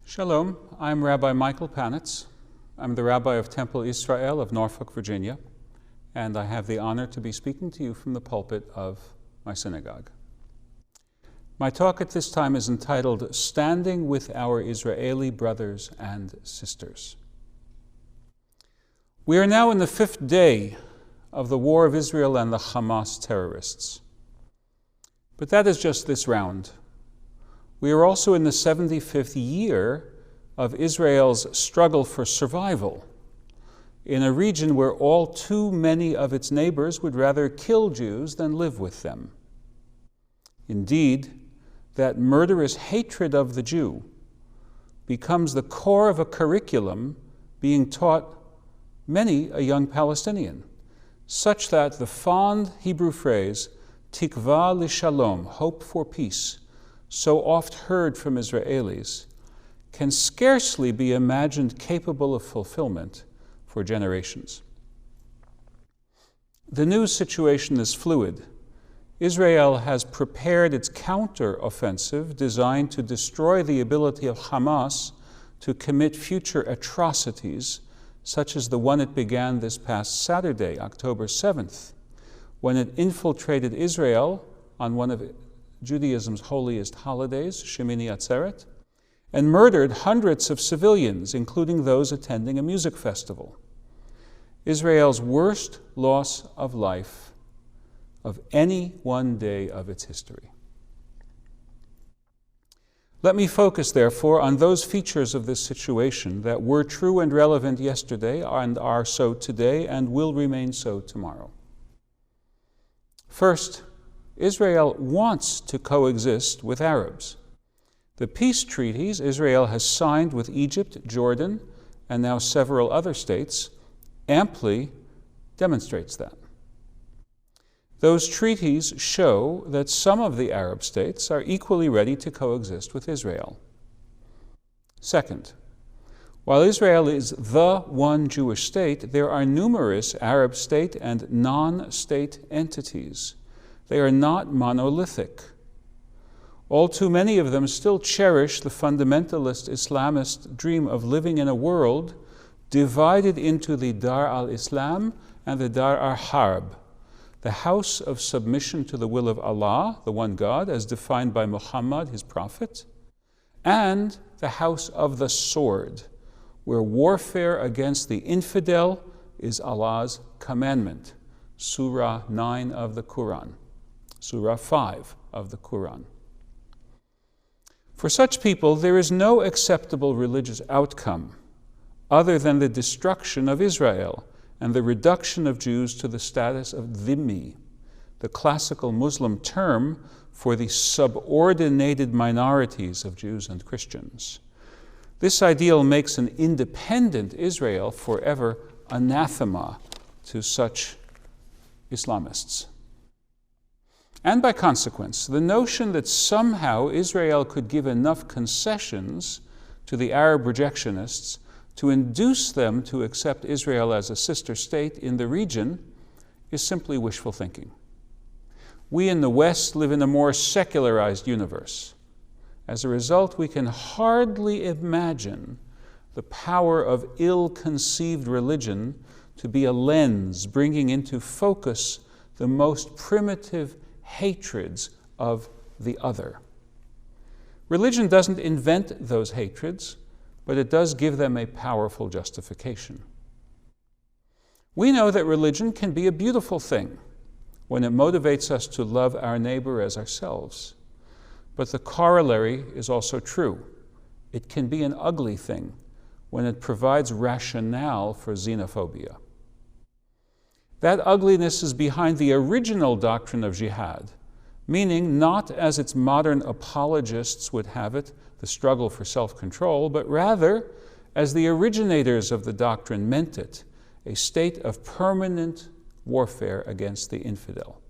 Shalom, I'm Rabbi Michael Panitz. I'm the Rabbi of Temple Israel of Norfolk, Virginia, and I have the honor to be speaking to you from the pulpit of my synagogue. My talk at this time is entitled, Standing with Our Israeli Brothers and Sisters. We are now in the 5th day of the war of Israel and the Hamas terrorists. But that is just this round. We are also in the 75th year of Israel's struggle for survival in a region where all too many of its neighbors would rather kill Jews than live with them. Indeed, that murderous hatred of the Jew becomes the core of a curriculum being taught many a young Palestinian, such that the fond Hebrew phrase, tikva l'shalom, hope for peace, so oft heard from Israelis, can scarcely be imagined capable of fulfillment for generations. The news situation is fluid. Israel has prepared its counter-offensive designed to destroy the ability of Hamas to commit future atrocities, such as the one it began this past Saturday, October 7th, when it infiltrated Israel on one of Judaism's holiest holidays, Shemini Atzeret, and murdered hundreds of civilians, including those attending a music festival. Israel's worst loss of life of any one day of its history. Let me focus, therefore, on those features of this situation that were true and relevant yesterday and are so today and will remain so tomorrow. First, Israel wants to coexist with Arabs. The peace treaties Israel has signed with Egypt, Jordan, and now several other states amply demonstrates that. Those treaties show that some of the Arab states are equally ready to coexist with Israel. Second, while Israel is the one Jewish state, there are numerous Arab state and non-state entities. They are not monolithic. All too many of them still cherish the fundamentalist Islamist dream of living in a world divided into the Dar al-Islam and the Dar al-Harb, the house of submission to the will of Allah, the one God, as defined by Muhammad, his prophet, and the house of the sword, where warfare against the infidel is Allah's commandment. Surah 9 of the Quran. Surah 5 of the Quran. For such people, there is no acceptable religious outcome other than the destruction of Israel and the reduction of Jews to the status of dhimmi, the classical Muslim term for the subordinated minorities of Jews and Christians. This ideal makes an independent Israel forever anathema to such Islamists. And by consequence, the notion that somehow Israel could give enough concessions to the Arab rejectionists to induce them to accept Israel as a sister state in the region is simply wishful thinking. We in the West live in a more secularized universe. As a result, we can hardly imagine the power of ill-conceived religion to be a lens bringing into focus the most primitive hatreds of the other. Religion doesn't invent those hatreds, but it does give them a powerful justification. We know that religion can be a beautiful thing when it motivates us to love our neighbor as ourselves. But the corollary is also true. It can be an ugly thing when it provides rationale for xenophobia. That ugliness is behind the original doctrine of jihad, meaning not as its modern apologists would have it, the struggle for self-control, but rather as the originators of the doctrine meant it, a state of permanent warfare against the infidel.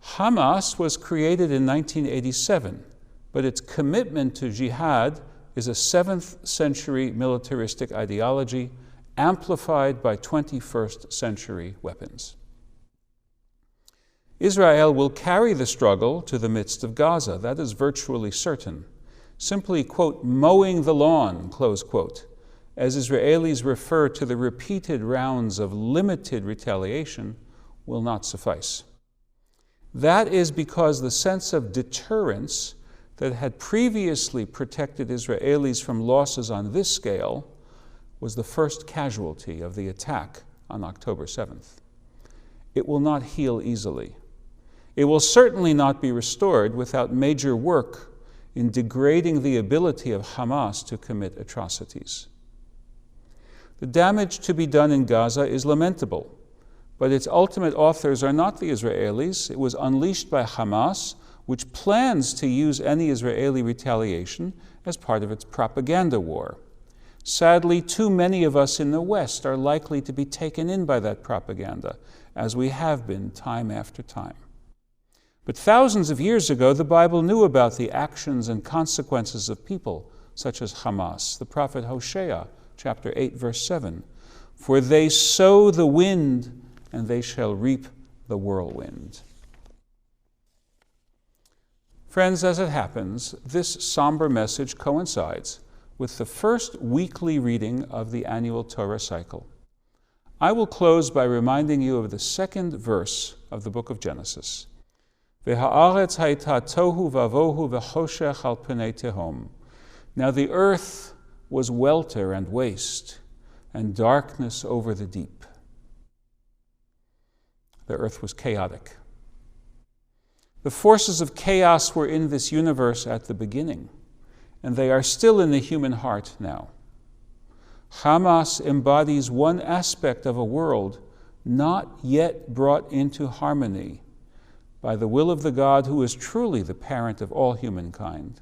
Hamas was created in 1987, but its commitment to jihad is a 7th century militaristic ideology amplified by 21st century weapons. Israel will carry the struggle to the midst of Gaza. That is virtually certain, simply, quote, mowing the lawn, close quote, as Israelis refer to the repeated rounds of limited retaliation, will not suffice. That is because the sense of deterrence that had previously protected Israelis from losses on this scale was the first casualty of the attack on October 7th. It will not heal easily. It will certainly not be restored without major work in degrading the ability of Hamas to commit atrocities. The damage to be done in Gaza is lamentable, but its ultimate authors are not the Israelis. It was unleashed by Hamas, which plans to use any Israeli retaliation as part of its propaganda war. Sadly, too many of us in the West are likely to be taken in by that propaganda, as we have been time after time. But thousands of years ago, the Bible knew about the actions and consequences of people such as Hamas. The prophet Hosea, chapter 8, verse 7, "For they sow the wind, and they shall reap the whirlwind." Friends, as it happens, this somber message coincides with the first weekly reading of the annual Torah cycle. I will close by reminding you of the second verse of the book of Genesis. V'ha'aretz hayta tohu vavohu v'choshech al pnei tehom. Now the earth was welter and waste, and darkness over the deep. The earth was chaotic. The forces of chaos were in this universe at the beginning, and they are still in the human heart now. Hamas embodies one aspect of a world not yet brought into harmony by the will of the God who is truly the parent of all humankind,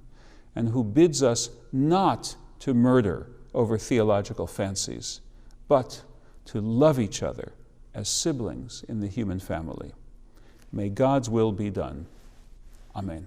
and who bids us not to murder over theological fancies, but to love each other as siblings in the human family. May God's will be done. Amen.